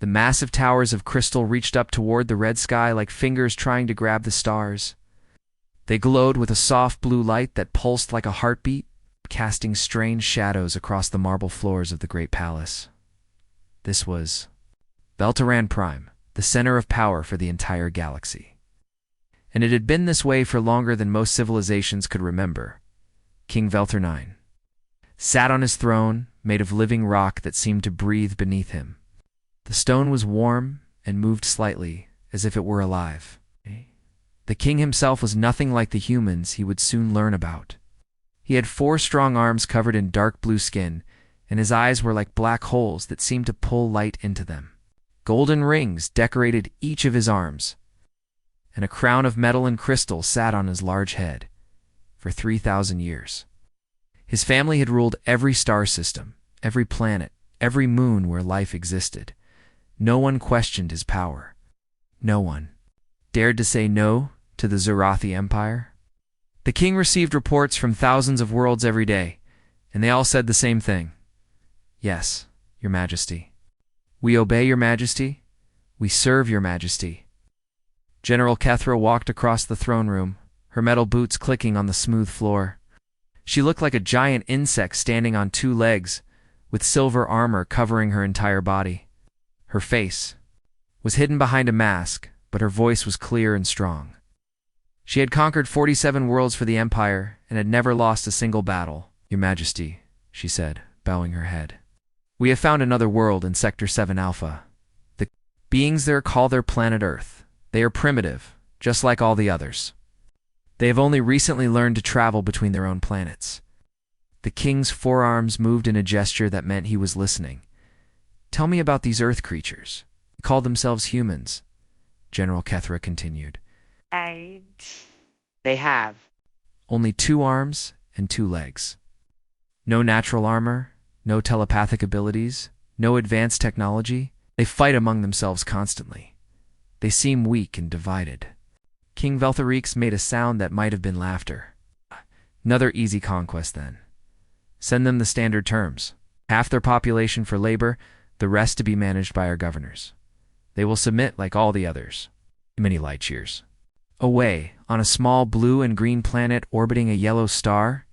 The massive towers of crystal reached up toward the red sky like fingers trying to grab the stars. They glowed with a soft blue light that pulsed like a heartbeat, casting strange shadows across the marble floors of the great palace. This was Belteran Prime, the center of power for the entire galaxy. And it had been this way for longer than most civilizations could remember. King Velter IX sat on his throne, made of living rock that seemed to breathe beneath him. The stone was warm and moved slightly, as if it were alive. The king himself was nothing like the humans he would soon learn about. He had 4 strong arms covered in dark blue skin, and his eyes were like black holes that seemed to pull light into them. Golden rings decorated each of his arms, and a crown of metal and crystal sat on his large head. For 3,000 years, his family had ruled every star system, every planet, every moon where life existed. No one questioned his power. No one dared to say no to the Zerathi Empire. The king received reports from thousands of worlds every day, and they all said the same thing. Yes, Your Majesty. We obey Your Majesty. We serve Your Majesty. General Kethra walked across the throne room, her metal boots clicking on the smooth floor. She looked like a giant insect standing on 2 legs, with silver armor covering her entire body. Her face was hidden behind a mask, but her voice was clear and strong. She had conquered 47 worlds for the Empire and had never lost a single battle. Your Majesty, she said, bowing her head. We have found another world in Sector 7 Alpha. The beings there call their planet Earth. They are primitive, just like all the others. They have only recently learned to travel between their own planets. The king's forearms moved in a gesture that meant he was listening. Tell me about these Earth creatures. They call themselves humans, General Kethra continued. They have only 2 arms and 2 legs. No natural armor, no telepathic abilities, no advanced technology. They fight among themselves constantly. They seem weak and divided. King Veltharix made a sound that might have been laughter. Another easy conquest, then. Send them the standard terms. Half their population for labor, the rest to be managed by our governors. They will submit like all the others. Many light years away, on a small blue and green planet orbiting a yellow star,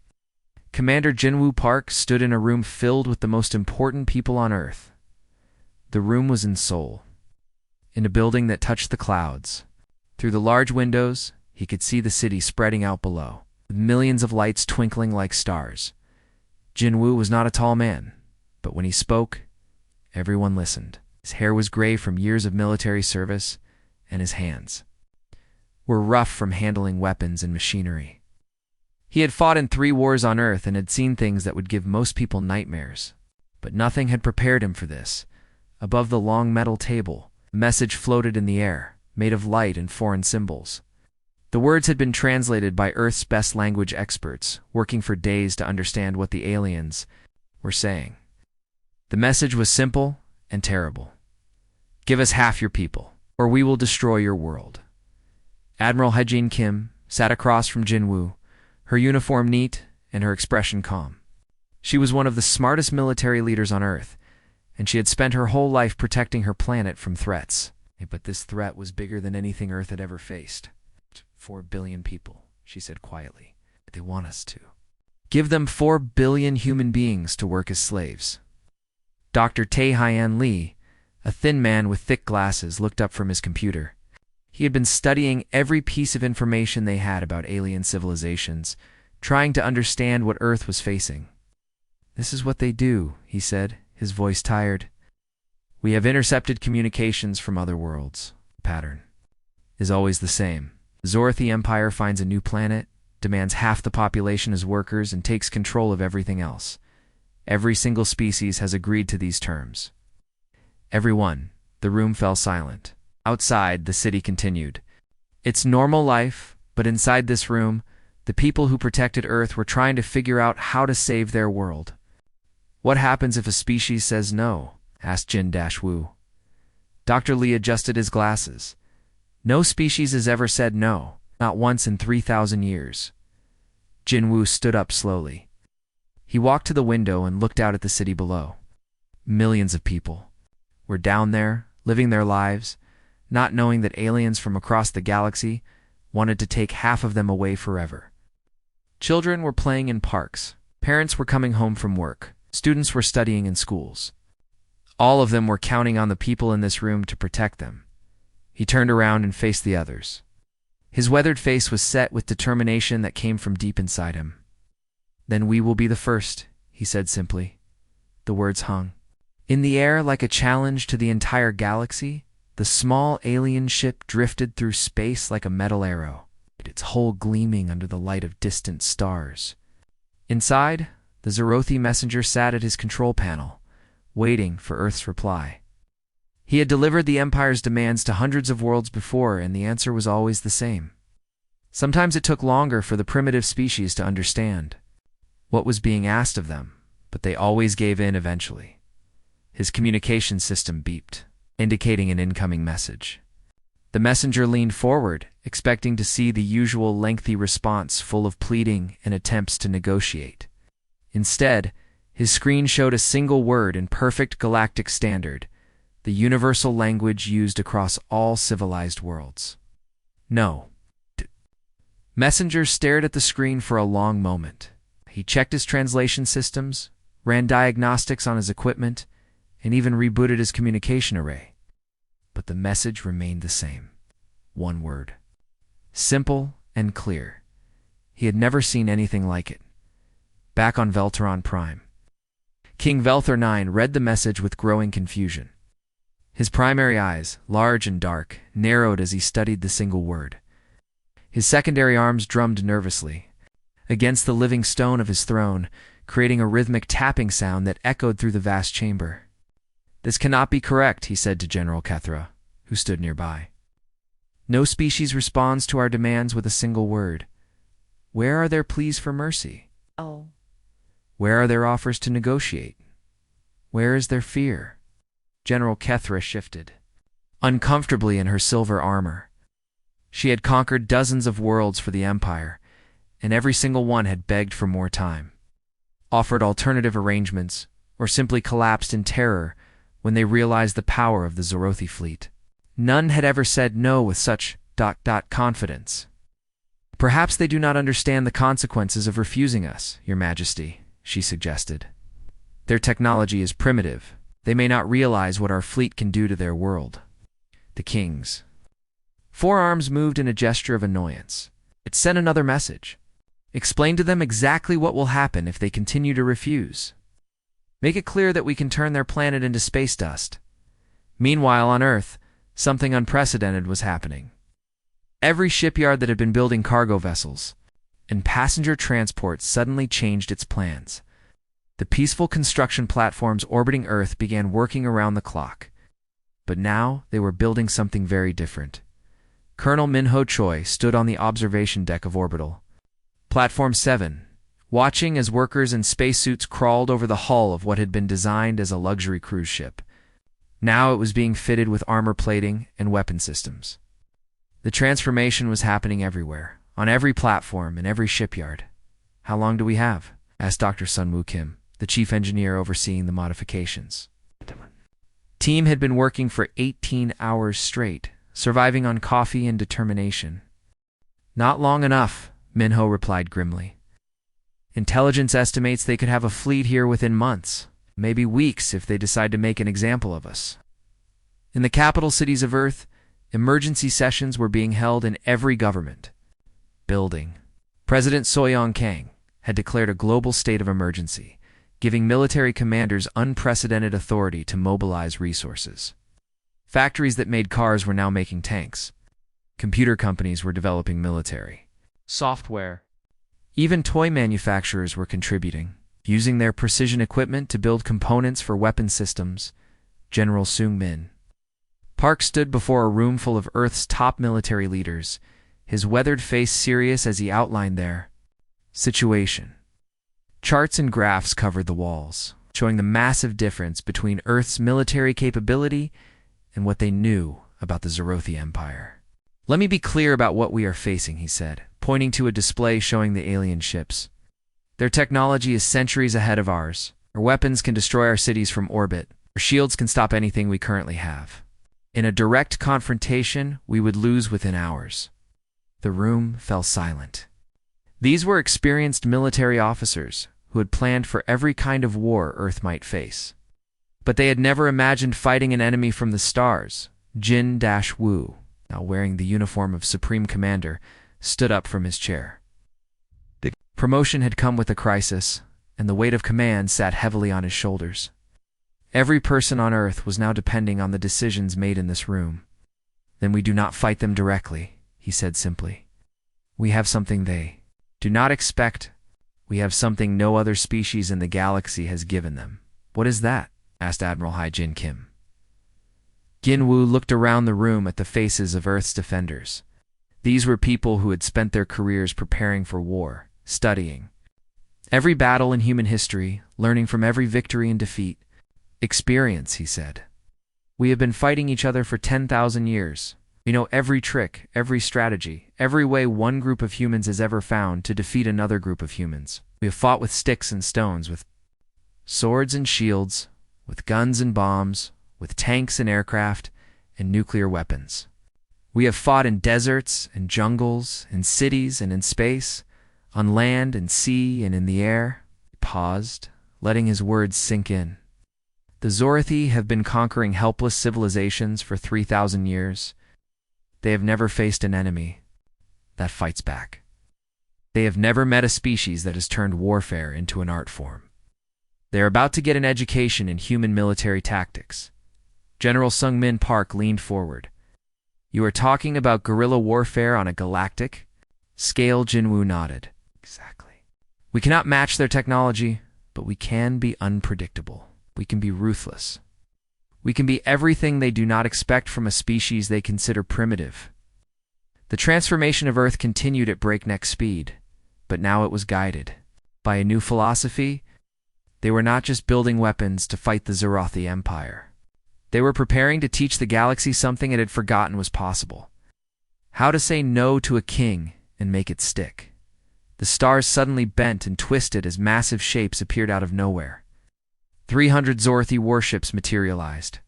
Commander Jinwoo Park stood in a room filled with the most important people on Earth. The room was in Seoul, in a building that touched the clouds. Through the large windows, he could see the city spreading out below, with millions of lights twinkling like stars. Jinwoo was not a tall man, but when he spoke, everyone listened. His hair was gray from years of military service, and his hands were rough from handling weapons and machinery. He had fought in 3 wars on Earth and had seen things that would give most people nightmares. But nothing had prepared him for this. Above the long metal table, a message floated in the air, made of light and foreign symbols. The words had been translated by Earth's best language experts, working for days to understand what the aliens were saying. The message was simple and terrible. Give us half your people, or we will destroy your world. Admiral Hejin Kim sat across from Jinwoo, her uniform neat and her expression calm. She was one of the smartest military leaders on Earth, and she had spent her whole life protecting her planet from threats. But this threat was bigger than anything Earth had ever faced. 4 billion people, she said quietly. They want us to give them 4 billion human beings to work as slaves. Dr. Tae-Hyan Lee, a thin man with thick glasses, looked up from his computer. He had been studying every piece of information they had about alien civilizations, trying to understand what Earth was facing. This is what they do, he said, his voice tired. We have intercepted communications from other worlds. The pattern is always the same. The Zorathi Empire finds a new planet, demands half the population as workers, and takes control of everything else. Every single species has agreed to these terms. Everyone. The room fell silent. Outside, the city continued. It's normal life, but inside this room, the people who protected Earth were trying to figure out how to save their world. What happens if a species says no? Asked Jin-Woo. Dr. Lee adjusted his glasses. No species has ever said no, not once in 3,000 years. Jinwoo stood up slowly. He walked to the window and looked out at the city below. Millions of people were down there, living their lives, not knowing that aliens from across the galaxy wanted to take half of them away forever. Children were playing in parks, parents were coming home from work, students were studying in schools. All of them were counting on the people in this room to protect them. He turned around and faced the others. His weathered face was set with determination that came from deep inside him. "Then we will be the first," he said simply. The words hung in the air like a challenge to the entire galaxy. The small alien ship drifted through space like a metal arrow, its hull gleaming under the light of distant stars. Inside, the Zerothi messenger sat at his control panel, waiting for Earth's reply. He had delivered the Empire's demands to hundreds of worlds before, and the answer was always the same. Sometimes it took longer for the primitive species to understand what was being asked of them, but they always gave in eventually. His communication system beeped, indicating an incoming message. The messenger leaned forward, expecting to see the usual lengthy response full of pleading and attempts to negotiate. Instead, his screen showed a single word in perfect galactic standard, the universal language used across all civilized worlds. "No." Messenger stared at the screen for a long moment. He checked his translation systems, ran diagnostics on his equipment, and even rebooted his communication array. But the message remained the same. One word. Simple and clear. He had never seen anything like it. Back on Velteron Prime, King Velthor IX read the message with growing confusion. His primary eyes, large and dark, narrowed as he studied the single word. His secondary arms drummed nervously against the living stone of his throne, creating a rhythmic tapping sound that echoed through the vast chamber. "This cannot be correct," he said to General Kethra, who stood nearby. "No species responds to our demands with a single word. Where are their pleas for mercy? Oh. Where are their offers to negotiate? Where is their fear?" General Kethra shifted uncomfortably in her silver armor. She had conquered dozens of worlds for the Empire, and every single one had begged for more time, offered alternative arrangements, or simply collapsed in terror when they realized the power of the Zerothi fleet. None had ever said no with such confidence. "Perhaps they do not understand the consequences of refusing us, Your Majesty," she suggested. "Their technology is primitive. They may not realize what our fleet can do to their world." The king's forearms moved in a gesture of annoyance. It sent another message. "Explain to them exactly what will happen if they continue to refuse. Make it clear that we can turn their planet into space dust." Meanwhile, on Earth, something unprecedented was happening. Every shipyard that had been building cargo vessels and passenger transport suddenly changed its plans. The peaceful construction platforms orbiting Earth began working around the clock. But now they were building something very different. Colonel Minho Choi stood on the observation deck of Orbital Platform 7, watching as workers in spacesuits crawled over the hull of what had been designed as a luxury cruise ship. Now it was being fitted with armor plating and weapon systems. The transformation was happening everywhere, on every platform, in every shipyard. "How long do we have?" asked Dr. Sunwoo Kim, the chief engineer overseeing the modifications. Team had been working for 18 hours straight, surviving on coffee and determination. "Not long enough," Minho replied grimly. "Intelligence estimates they could have a fleet here within months, maybe weeks if they decide to make an example of us." In the capital cities of Earth, emergency sessions were being held in every government building. President Soyoung Kang had declared a global state of emergency, giving military commanders unprecedented authority to mobilize resources. Factories that made cars were now making tanks. Computer companies were developing military software. Even toy manufacturers were contributing, using their precision equipment to build components for weapon systems. General Seung Min Park stood before a room full of Earth's top military leaders, his weathered face serious as he outlined their situation. Charts and graphs covered the walls, showing the massive difference between Earth's military capability and what they knew about the Zerothi Empire. "Let me be clear about what we are facing," he said, pointing to a display showing the alien ships. "Their technology is centuries ahead of ours. Our weapons can destroy our cities from orbit. Our shields can stop anything we currently have. In a direct confrontation, we would lose within hours. The room fell silent. These were experienced military officers who had planned for every kind of war Earth might face. But they had never imagined fighting an enemy from the stars. Jin-Wu, now wearing the uniform of Supreme Commander, stood up from his chair. The promotion had come with a crisis, and the weight of command sat heavily on his shoulders. Every person on Earth was now depending on the decisions made in this room. Then we do not fight them directly, he said simply. We have something they do not expect. We have something no other species in the galaxy has given them. What is that? Asked Admiral Hai-Jin Kim. Gin-Woo looked around the room at the faces of Earth's defenders. These were people who had spent their careers preparing for war, studying every battle in human history, learning from every victory and defeat. Experience, he said. We have been fighting each other for 10,000 years. We know every trick, every strategy, every way one group of humans has ever found to defeat another group of humans. We have fought with sticks and stones, with swords and shields, with guns and bombs, with tanks and aircraft, and nuclear weapons. We have fought in deserts and jungles, in cities and in space, on land and sea and in the air. He paused, letting his words sink in. The Zorathi have been conquering helpless civilizations for 3,000 years. They have never faced an enemy that fights back. They have never met a species that has turned warfare into an art form. They are about to get an education in human military tactics. General Sung-Min Park leaned forward. You are talking about guerrilla warfare on a galactic scale? Jin-Woo nodded. Exactly. We cannot match their technology, but we can be unpredictable. We can be ruthless. We can be everything they do not expect from a species they consider primitive. The transformation of Earth continued at breakneck speed, but now it was guided by a new philosophy. They were not just building weapons to fight the Zorathi Empire. They were preparing to teach the galaxy something it had forgotten was possible. How to say no to a king and make it stick. The stars suddenly bent and twisted as massive shapes appeared out of nowhere. 300 Zorathi warships materialized.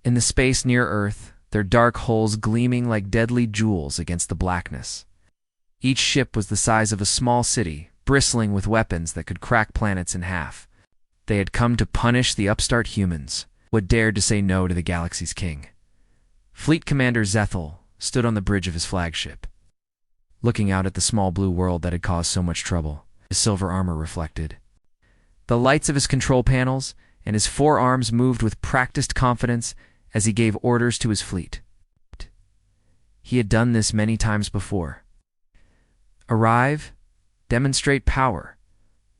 In the space near Earth, their dark hulls gleaming like deadly jewels against the blackness. Each ship was the size of a small city, bristling with weapons that could crack planets in half. They had come to punish the upstart humans, who dared to say no to the galaxy's king. Fleet Commander Zethel stood on the bridge of his flagship, looking out at the small blue world that had caused so much trouble. His silver armor reflected the lights of his control panels, and his forearms moved with practiced confidence as he gave orders to his fleet. He had done this many times before. Arrive, demonstrate power,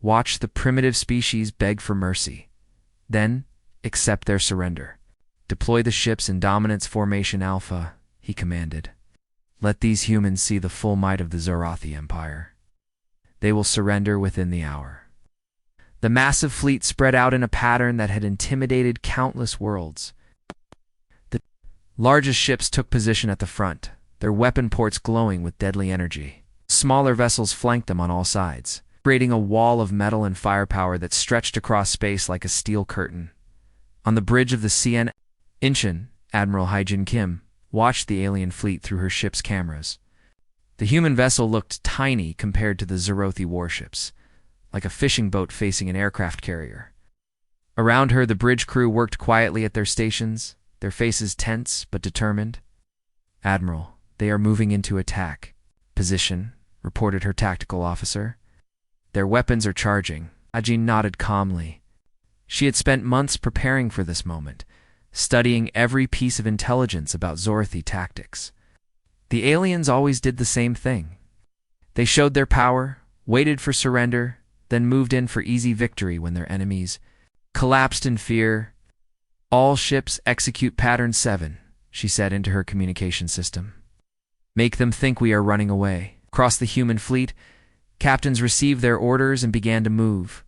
watch the primitive species beg for mercy, then accept their surrender. Deploy the ships in Dominance Formation Alpha, he commanded. Let these humans see the full might of the Zorathi Empire. They will surrender within the hour. The massive fleet spread out in a pattern that had intimidated countless worlds. The largest ships took position at the front, their weapon ports glowing with deadly energy. Smaller vessels flanked them on all sides, creating a wall of metal and firepower that stretched across space like a steel curtain. On the bridge of the CN Incheon, Admiral Hai-Jin Kim watched the alien fleet through her ship's cameras. The human vessel looked tiny compared to the Zorathi warships, like a fishing boat facing an aircraft carrier. Around her, the bridge crew worked quietly at their stations, their faces tense but determined. Admiral, they are moving into attack. Position, reported her tactical officer. Their weapons are charging. Ajin nodded calmly. She had spent months preparing for this moment, studying every piece of intelligence about Zorathi tactics. The aliens always did the same thing. They showed their power, waited for surrender, then moved in for easy victory when their enemies collapsed in fear. All ships execute Pattern 7, she said into her communication system. Make them think we are running away. Across the human fleet, captains received their orders and began to move.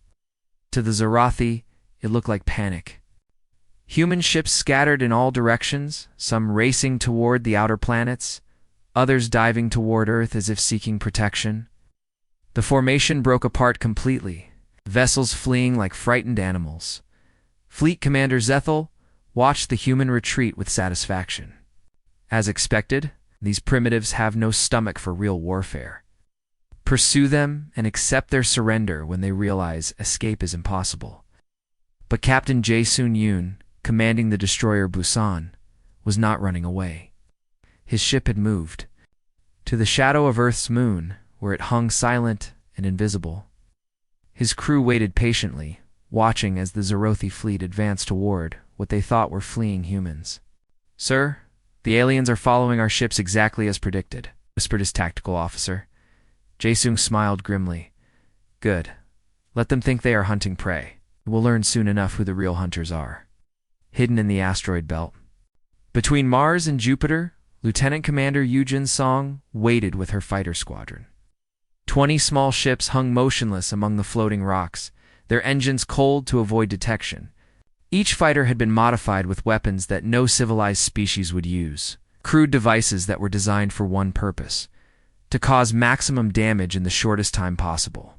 To the Zorathi, it looked like panic. Human ships scattered in all directions, some racing toward the outer planets, others diving toward Earth as if seeking protection. The formation broke apart completely, vessels fleeing like frightened animals. Fleet Commander Zethel, watched the human retreat with satisfaction. As expected, these primitives have no stomach for real warfare. Pursue them and accept their surrender when they realize escape is impossible. But Captain Jae-Soon Yoon, commanding the destroyer Busan, was not running away. His ship had moved to the shadow of Earth's moon, where it hung silent and invisible. His crew waited patiently, watching as the Zorothi fleet advanced toward what they thought were fleeing humans. "Sir, the aliens are following our ships exactly as predicted," whispered his tactical officer. Jae-Soon smiled grimly. "Good. Let them think they are hunting prey. We'll learn soon enough who the real hunters are." Hidden in the asteroid belt, between Mars and Jupiter, Lieutenant Commander Yoo Jin-song waited with her fighter squadron. 20 small ships hung motionless among the floating rocks, their engines cold to avoid detection. Each fighter had been modified with weapons that no civilized species would use, crude devices that were designed for one purpose: to cause maximum damage in the shortest time possible.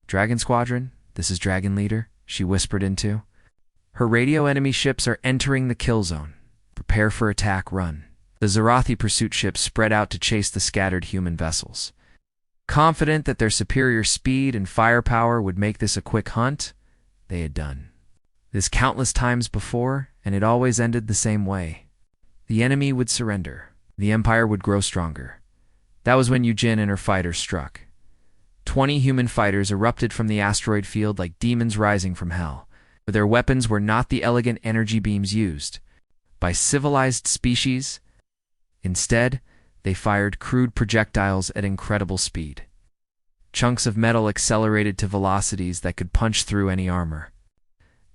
"Dragon Squadron, this is Dragon Leader," she whispered into her radio. "Enemy ships are entering the kill zone. Prepare for attack, run." The Zorothi pursuit ships spread out to chase the scattered human vessels. Confident that their superior speed and firepower would make this a quick hunt, they had done this countless times before, and it always ended the same way. The enemy would surrender. The Empire would grow stronger. That was when Yujin and her fighters struck. 20 human fighters erupted from the asteroid field like demons rising from hell. But their weapons were not the elegant energy beams used by civilized species. Instead, they fired crude projectiles at incredible speed. Chunks of metal accelerated to velocities that could punch through any armor.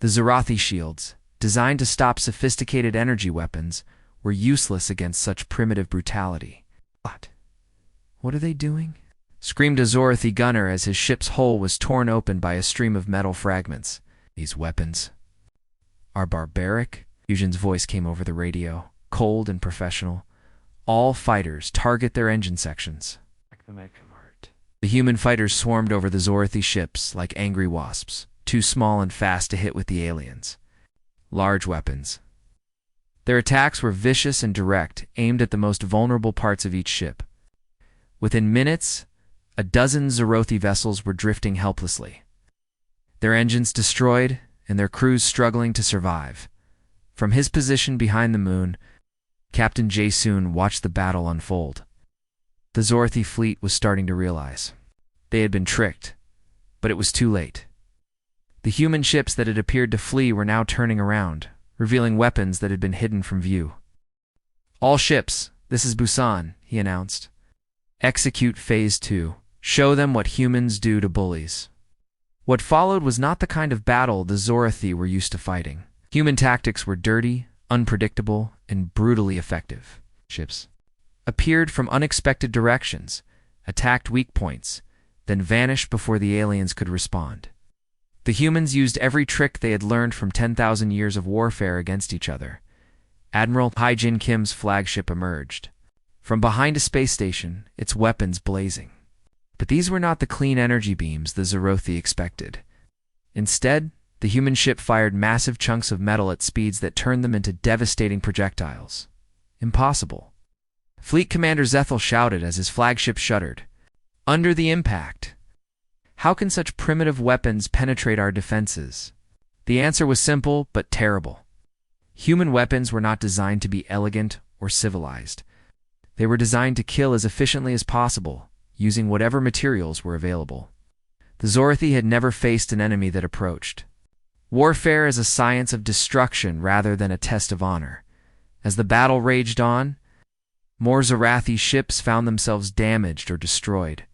The Zorothi shields, designed to stop sophisticated energy weapons, were useless against such primitive brutality. What are they doing?" screamed a Zorothi gunner as his ship's hull was torn open by a stream of metal fragments. "These weapons are barbaric," Yujin's voice came over the radio, cold and professional. "All fighters target their engine sections." The human fighters swarmed over the Zorothi ships like angry wasps, too small and fast to hit with the aliens. Large weapons. Their attacks were vicious and direct, aimed at the most vulnerable parts of each ship. Within minutes, a dozen Zorothi vessels were drifting helplessly, their engines destroyed and their crews struggling to survive. From his position behind the moon, Captain Jae-Soon watched the battle unfold. The Zorothi fleet was starting to realize they had been tricked, but it was too late. The human ships that had appeared to flee were now turning around, revealing weapons that had been hidden from view. "All ships, this is Busan," he announced. "Execute Phase 2. Show them what humans do to bullies." What followed was not the kind of battle the Zorothi were used to fighting. Human tactics were dirty, unpredictable, and brutally effective. Ships appeared from unexpected directions, attacked weak points, then vanished before the aliens could respond. The humans used every trick they had learned from 10,000 years of warfare against each other. Admiral Hae-Jin Kim's flagship emerged from behind a space station, its weapons blazing. But these were not the clean energy beams the Zorothi expected. Instead, the human ship fired massive chunks of metal at speeds that turned them into devastating projectiles. Impossible. Fleet Commander Zethel shouted as his flagship shuddered. "Under the impact. How can such primitive weapons penetrate our defenses?" The answer was simple but terrible. Human weapons were not designed to be elegant or civilized. They were designed to kill as efficiently as possible, using whatever materials were available. The Zorothi had never faced an enemy that approached. Warfare is a science of destruction rather than a test of honor. As the battle raged on, more Zorothi ships found themselves damaged or destroyed.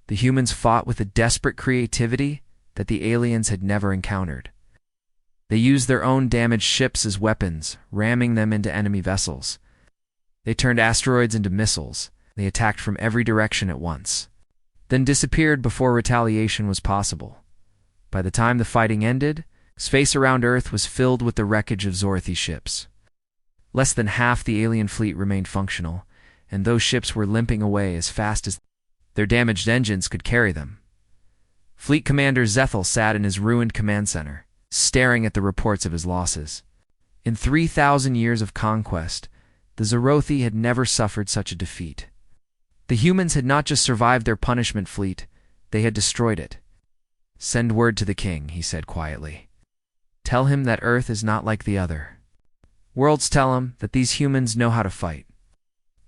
The humans fought with a desperate creativity that the aliens had never encountered. They used their own damaged ships as weapons, ramming them into enemy vessels. They turned asteroids into missiles. They attacked from every direction at once, then disappeared before retaliation was possible. By the time the fighting ended, space around Earth was filled with the wreckage of Zorothi ships. Less than half the alien fleet remained functional, and those ships were limping away as fast as their damaged engines could carry them. Fleet Commander Zethel sat in his ruined command center, staring at the reports of his losses. In 3,000 years of conquest, the Zorothi had never suffered such a defeat. The humans had not just survived their punishment fleet, they had destroyed it. "Send word to the king," he said quietly. "Tell him that Earth is not like the other. Worlds tell him that these humans know how to fight."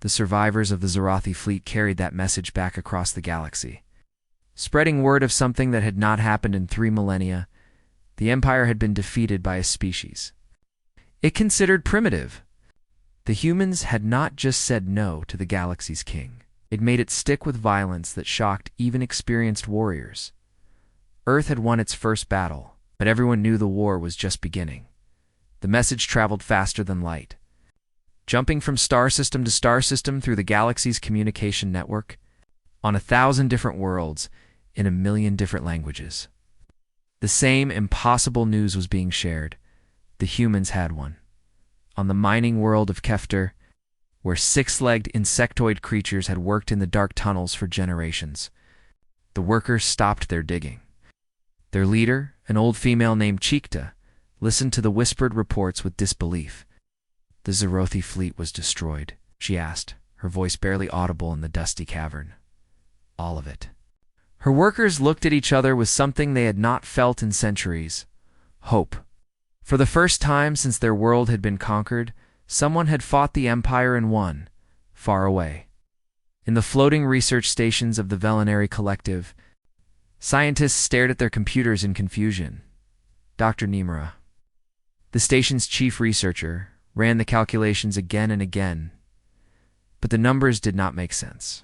The survivors of the Zorothi fleet carried that message back across the galaxy, spreading word of something that had not happened in 3 millennia. The Empire had been defeated by a species it considered primitive. The humans had not just said no to the galaxy's king. It made it stick with violence that shocked even experienced warriors. Earth had won its first battle, but everyone knew the war was just beginning. The message traveled faster than light, jumping from star system to star system through the galaxy's communication network, on 1,000 different worlds, in 1,000,000 different languages. The same impossible news was being shared. The humans had won. On the mining world of Kefter, where 6-legged insectoid creatures had worked in the dark tunnels for generations, the workers stopped their digging. Their leader, an old female named Chikta, listened to the whispered reports with disbelief. "The Zorothi fleet was destroyed," she asked, her voice barely audible in the dusty cavern. "All of it." Her workers looked at each other with something they had not felt in centuries: hope. For the first time since their world had been conquered, someone had fought the Empire and won, far away. In the floating research stations of the Velinary Collective, scientists stared at their computers in confusion. Dr. Nimura, the station's chief researcher, ran the calculations again and again, but the numbers did not make sense.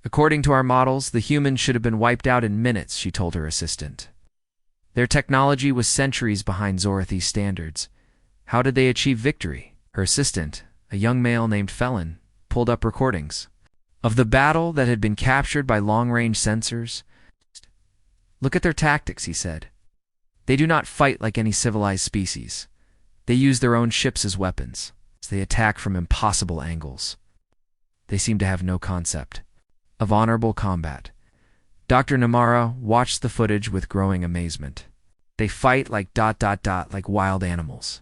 "According to our models, the humans should have been wiped out in minutes," she told her assistant. "Their technology was centuries behind Zorothi's standards. How did they achieve victory?" Her assistant, a young male named Felon, pulled up recordings of the battle that had been captured by long-range sensors. "Look at their tactics," he said. "They do not fight like any civilized species. They use their own ships as weapons. They attack from impossible angles. They seem to have no concept of honorable combat." Dr. Namara watched the footage with growing amazement. "They fight like ... like wild animals.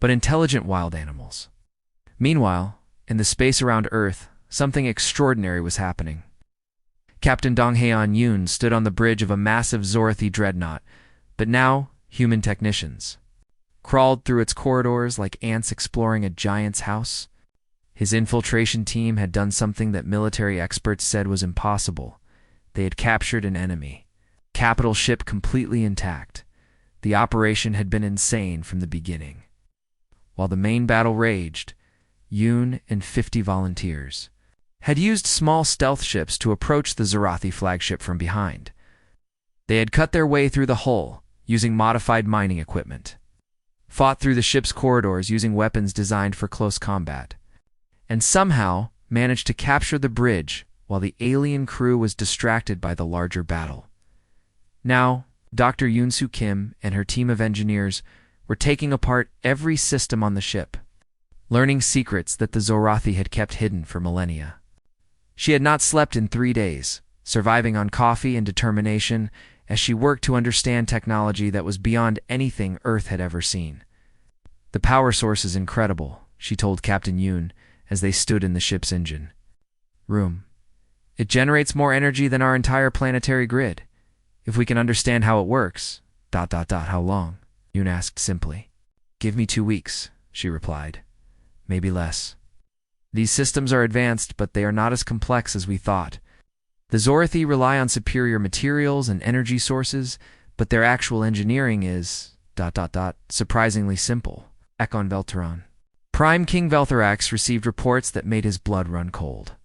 But intelligent wild animals." Meanwhile, in the space around Earth, something extraordinary was happening. Captain Donghaeon Yoon stood on the bridge of a massive Zorothi dreadnought, but now human technicians crawled through its corridors like ants exploring a giant's house. His infiltration team had done something that military experts said was impossible. They had captured an enemy capital ship completely intact. The operation had been insane from the beginning. While the main battle raged, Yoon and 50 volunteers had used small stealth ships to approach the Zorothi flagship from behind. They had cut their way through the hull using modified mining equipment, fought through the ship's corridors using weapons designed for close combat, and somehow managed to capture the bridge while the alien crew was distracted by the larger battle. Now, Dr. Yoon-soo Kim and her team of engineers were taking apart every system on the ship, learning secrets that the Zorothi had kept hidden for millennia. She had not slept in 3 days, surviving on coffee and determination as she worked to understand technology that was beyond anything Earth had ever seen. "The power source is incredible," she told Captain Yoon as they stood in the ship's engine room. "It generates more energy than our entire planetary grid. If we can understand how it works..." How long?" Yoon asked simply. "Give me 2 weeks," she replied. "Maybe less. These systems are advanced, but they are not as complex as we thought. The Zorothi rely on superior materials and energy sources, but their actual engineering is... surprisingly simple." Ekon Velteron. Prime King Veltharax received reports that made his blood run cold.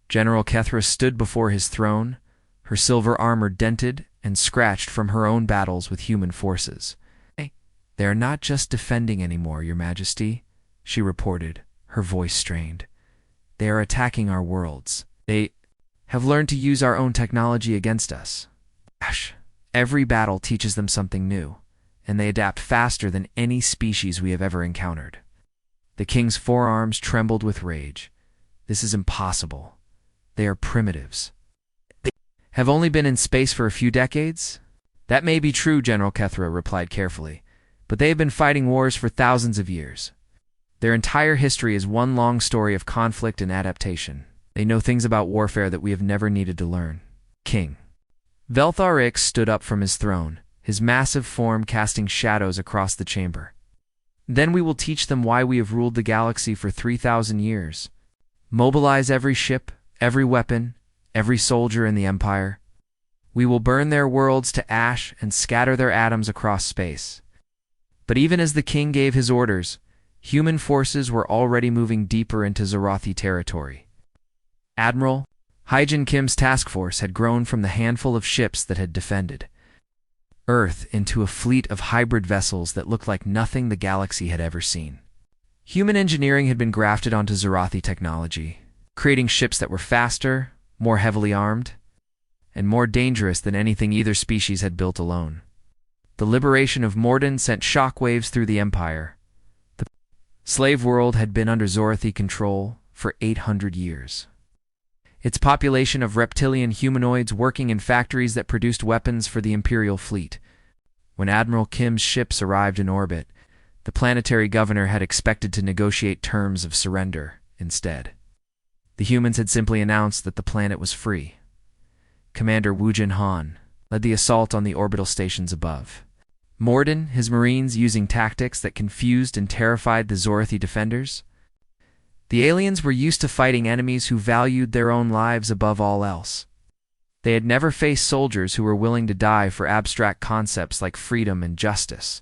General Kethra stood before his throne, her silver armor dented and scratched from her own battles with human forces. "They are not just defending anymore, Your Majesty," she reported, her voice strained. "They are attacking our worlds. They have learned to use our own technology against us. Every battle teaches them something new, and they adapt faster than any species we have ever encountered." The king's forearms trembled with rage. "This is impossible. They are primitives. They have only been in space for a few decades?" "That may be true," General Kethra replied carefully, but they have been fighting wars for thousands of years. Their entire history is one long story of conflict and adaptation. They know things about warfare that we have never needed to learn. King Velthorix stood up from his throne, his massive form casting shadows across the chamber. Then we will teach them why we have ruled the galaxy for 3,000 years. Mobilize every ship, every weapon, every soldier in the Empire. We will burn their worlds to ash and scatter their atoms across space. But even as the king gave his orders, human forces were already moving deeper into Zorathi territory. Admiral Hyjin Kim's task force had grown from the handful of ships that had defended Earth into a fleet of hybrid vessels that looked like nothing the galaxy had ever seen. Human engineering had been grafted onto Zorathi technology, creating ships that were faster, more heavily armed, and more dangerous than anything either species had built alone. The liberation of Morden sent shockwaves through the Empire. The slave world had been under Zorathi control for 800 years. Its population of reptilian humanoids working in factories that produced weapons for the Imperial fleet. When Admiral Kim's ships arrived in orbit, the planetary governor had expected to negotiate terms of surrender instead. The humans had simply announced that the planet was free. Commander Wujin Han led the assault on the orbital stations above. Morden, his marines using tactics that confused and terrified the Zorathi defenders. The aliens were used to fighting enemies who valued their own lives above all else. They had never faced soldiers who were willing to die for abstract concepts like freedom and justice.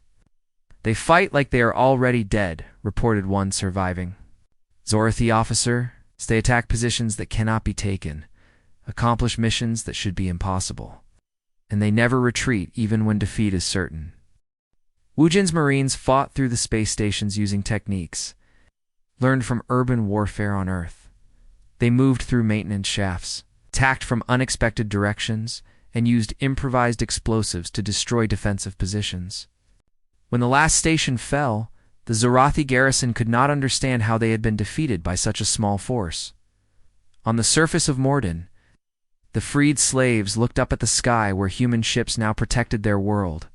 They fight like they are already dead, reported one surviving Zorathi officer. They attack positions that cannot be taken, accomplish missions that should be impossible, and they never retreat even when defeat is certain. Wujin's marines fought through the space stations using techniques learned from urban warfare on Earth. They moved through maintenance shafts, attacked from unexpected directions, and used improvised explosives to destroy defensive positions. When the last station fell, the Zorathi garrison could not understand how they had been defeated by such a small force. On the surface of Morden, the freed slaves looked up at the sky where human ships now protected their world.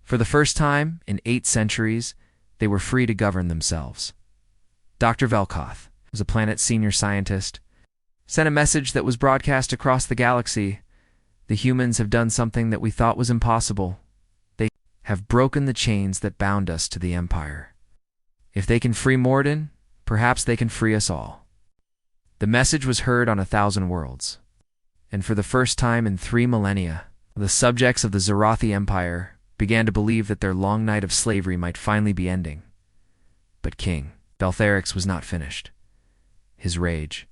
For the first time in 8 centuries, they were free to govern themselves. Dr. Velkoth was a planet's senior scientist, sent a message that was broadcast across the galaxy. The humans have done something that we thought was impossible. They have broken the chains that bound us to the Empire. If they can free Morden, perhaps they can free us all. The message was heard on 1,000 worlds, and for the first time in 3 millennia, the subjects of the Zorathi Empire began to believe that their long night of slavery might finally be ending. But King Velthorix was not finished. His rage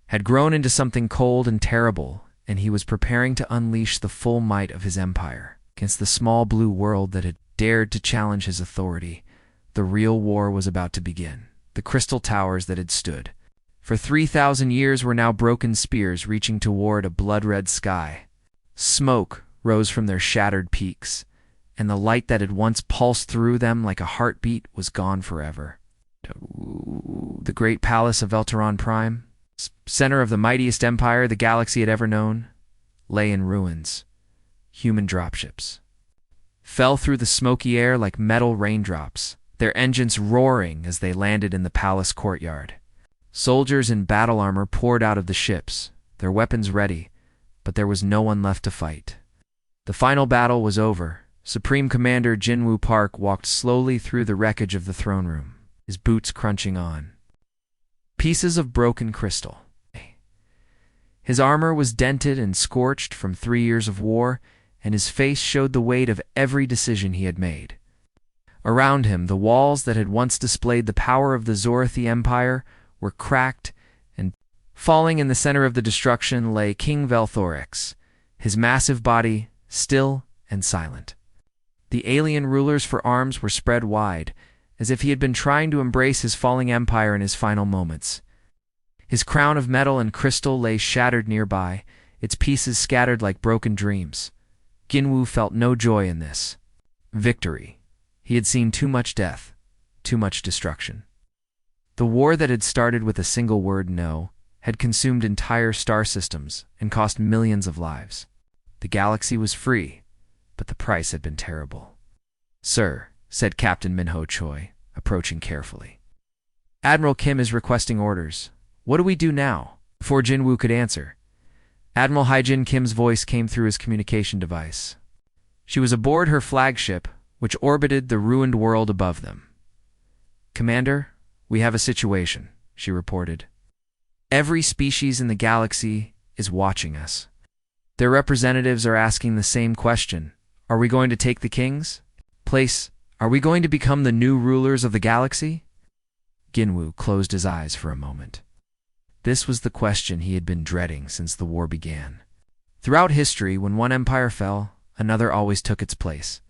had grown into something cold and terrible, and he was preparing to unleash the full might of his empire against the small blue world that had dared to challenge his authority. The real war was about to begin. The crystal towers that had stood for 3,000 years were now broken spears reaching toward a blood-red sky. Smoke rose from their shattered peaks, and the light that had once pulsed through them like a heartbeat was gone forever. The great palace of Velteron Prime, center of the mightiest empire the galaxy had ever known, lay in ruins. Human dropships fell through the smoky air like metal raindrops, their engines roaring as they landed in the palace courtyard. Soldiers in battle armor poured out of the ships, their weapons ready, but there was no one left to fight. The final battle was over. Supreme Commander Jinwoo Park walked slowly through the wreckage of the throne room, his boots crunching on pieces of broken crystal. His armor was dented and scorched from 3 years of war, and his face showed the weight of every decision he had made. Around him, the walls that had once displayed the power of the Zorathi Empire were cracked, and falling in the center of the destruction lay King Velthorix, his massive body still and silent. The alien ruler's forearms were spread wide, as if he had been trying to embrace his falling empire in his final moments. His crown of metal and crystal lay shattered nearby, its pieces scattered like broken dreams. Jinwoo felt no joy in this victory. He had seen too much death, too much destruction. The war that had started with a single word, no, had consumed entire star systems and cost millions of lives. The galaxy was free, but the price had been terrible. "Sir," said Captain Minho Choi, approaching carefully. Admiral Kim is requesting orders. What do we do now? Before Jinwoo could answer, Admiral Haijin Kim's voice came through his communication device. She was aboard her flagship, which orbited the ruined world above them. Commander, we have a situation, she reported. Every species in the galaxy is watching us. Their representatives are asking the same question. Are we going to take the king's place? Are we going to become the new rulers of the galaxy? Ginwoo closed his eyes for a moment. This was the question he had been dreading since the war began. Throughout history, when one empire fell, another always took its place.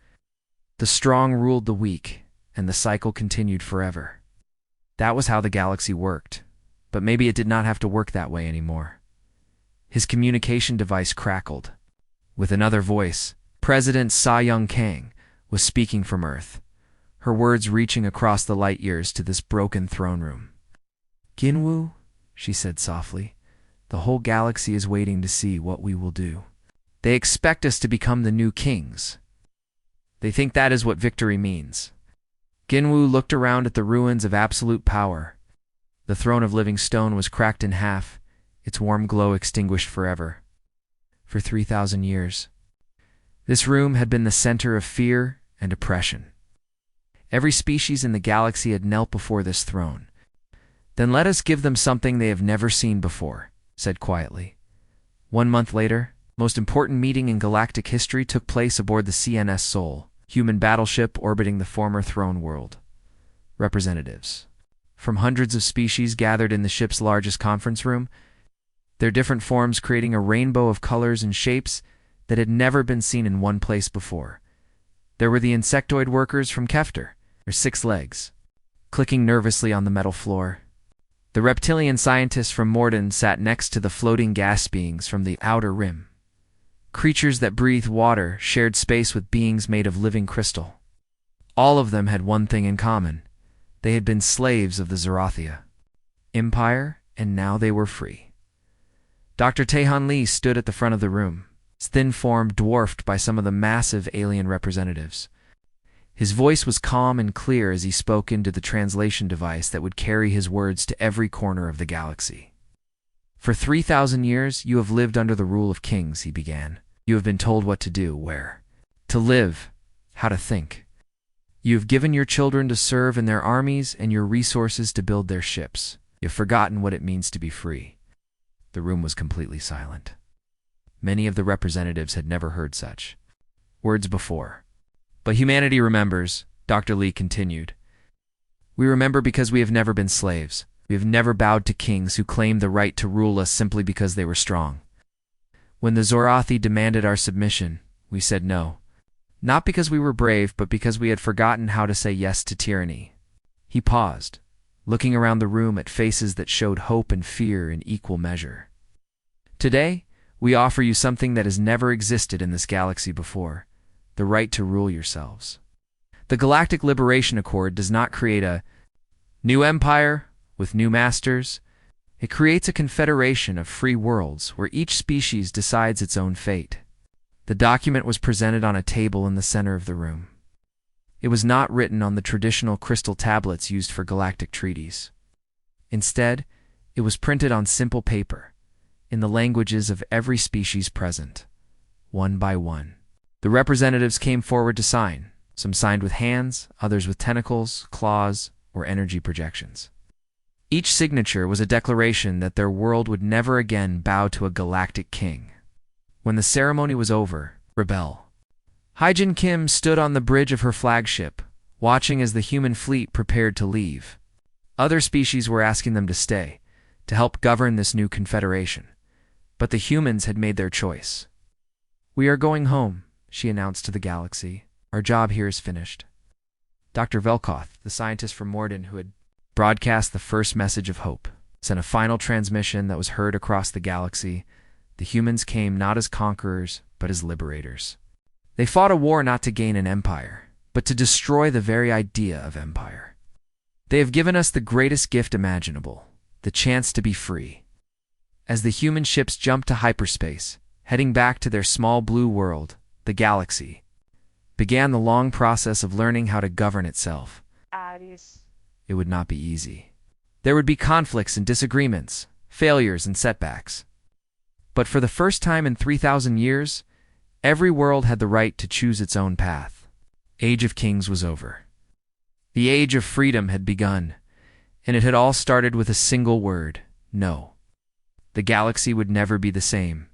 The strong ruled the weak, and the cycle continued forever. That was how the galaxy worked, but maybe it did not have to work that way anymore. His communication device crackled. With another voice, President Sa-Young Kang was speaking from Earth, her words reaching across the light years to this broken throne room. Ginwoo, she said softly, the whole galaxy is waiting to see what we will do. They expect us to become the new kings. They think that is what victory means. Ginwoo looked around at the ruins of absolute power. The throne of living stone was cracked in half, its warm glow extinguished forever. For 3,000 years, this room had been the center of fear and oppression. Every species in the galaxy had knelt before this throne. Then let us give them something they have never seen before, said quietly. 1 month later, most important meeting in galactic history took place aboard the CNS Sol, human battleship orbiting the former throne world. Representatives from hundreds of species gathered in the ship's largest conference room, their different forms creating a rainbow of colors and shapes that had never been seen in one place before. There were the insectoid workers from Kefter, their 6 legs, clicking nervously on the metal floor. The reptilian scientists from Morden sat next to the floating gas beings from the outer rim. Creatures that breathed water shared space with beings made of living crystal. All of them had one thing in common. They had been slaves of the Zerathia Empire, and now they were free. Dr. Taehan Lee stood at the front of the room, his thin form dwarfed by some of the massive alien representatives. His voice was calm and clear as he spoke into the translation device that would carry his words to every corner of the galaxy. For 3,000 years, you have lived under the rule of kings, he began. You have been told what to do, where to live, how to think. You have given your children to serve in their armies and your resources to build their ships. You have forgotten what it means to be free. The room was completely silent. Many of the representatives had never heard such words before. But humanity remembers, Dr. Lee continued. We remember because we have never been slaves. We have never bowed to kings who claimed the right to rule us simply because they were strong. When the Zorathi demanded our submission, we said no. Not because we were brave, but because we had forgotten how to say yes to tyranny. He paused, looking around the room at faces that showed hope and fear in equal measure. Today, we offer you something that has never existed in this galaxy before, the right to rule yourselves. The Galactic Liberation Accord does not create a new empire with new masters. It creates a confederation of free worlds where each species decides its own fate. The document was presented on a table in the center of the room. It was not written on the traditional crystal tablets used for galactic treaties. Instead, it was printed on simple paper, in the languages of every species present, one by one. The representatives came forward to sign. Some signed with hands, others with tentacles, claws, or energy projections. Each signature was a declaration that their world would never again bow to a galactic king. When the ceremony was over, Rebel Haijin Kim stood on the bridge of her flagship, watching as the human fleet prepared to leave. Other species were asking them to stay, to help govern this new confederation. But the humans had made their choice. We are going home, she announced to the galaxy. Our job here is finished. Dr. Velkoth, the scientist from Morden who had broadcast the first message of hope, sent a final transmission that was heard across the galaxy. The humans came not as conquerors, but as liberators. They fought a war not to gain an empire, but to destroy the very idea of empire. They have given us the greatest gift imaginable, the chance to be free. As the human ships jumped to hyperspace, heading back to their small blue world, the galaxy, began the long process of learning how to govern itself. Aries. It would not be easy. There would be conflicts and disagreements, failures and setbacks. But for the first time in 3,000 years, every world had the right to choose its own path. Age of Kings was over. The age of freedom had begun, and it had all started with a single word: no. The galaxy would never be the same.